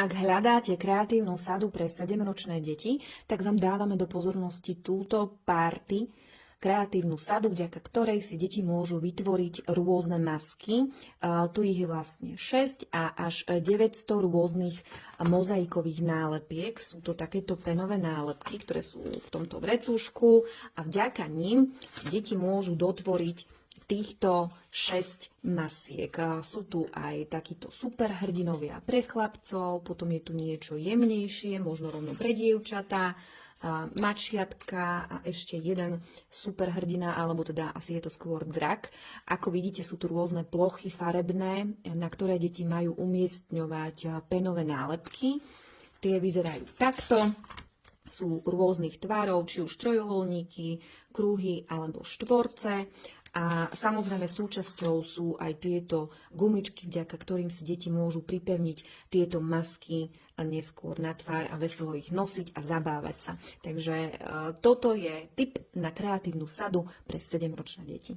Ak hľadáte kreatívnu sadu pre 7-ročné deti, tak vám dávame do pozornosti túto party, kreatívnu sadu, vďaka ktorej si deti môžu vytvoriť rôzne masky. Tu ich je vlastne 6 a až 900 rôznych mozaikových nálepiek. Sú to takéto penové nálepky, ktoré sú v tomto vrecúšku a vďaka nim si deti môžu dotvoriť týchto 6 masiek. Sú tu aj takíto superhrdinovia pre chlapcov, potom je tu niečo jemnejšie, možno rovno pre dievčatá, mačiatka a ešte jeden superhrdina, alebo teda asi je to skôr drak. Ako vidíte, sú tu rôzne plochy farebné, na ktoré deti majú umiestňovať penové nálepky. Tie vyzerajú takto. Sú rôznych tvarov, či už trojuholníky, kruhy alebo štvorce. A samozrejme súčasťou sú aj tieto gumičky, vďaka ktorým si deti môžu pripevniť tieto masky neskôr na tvár a veselo ich nosiť a zabávať sa. Takže toto je tip na kreatívnu sadu pre 7-ročné deti.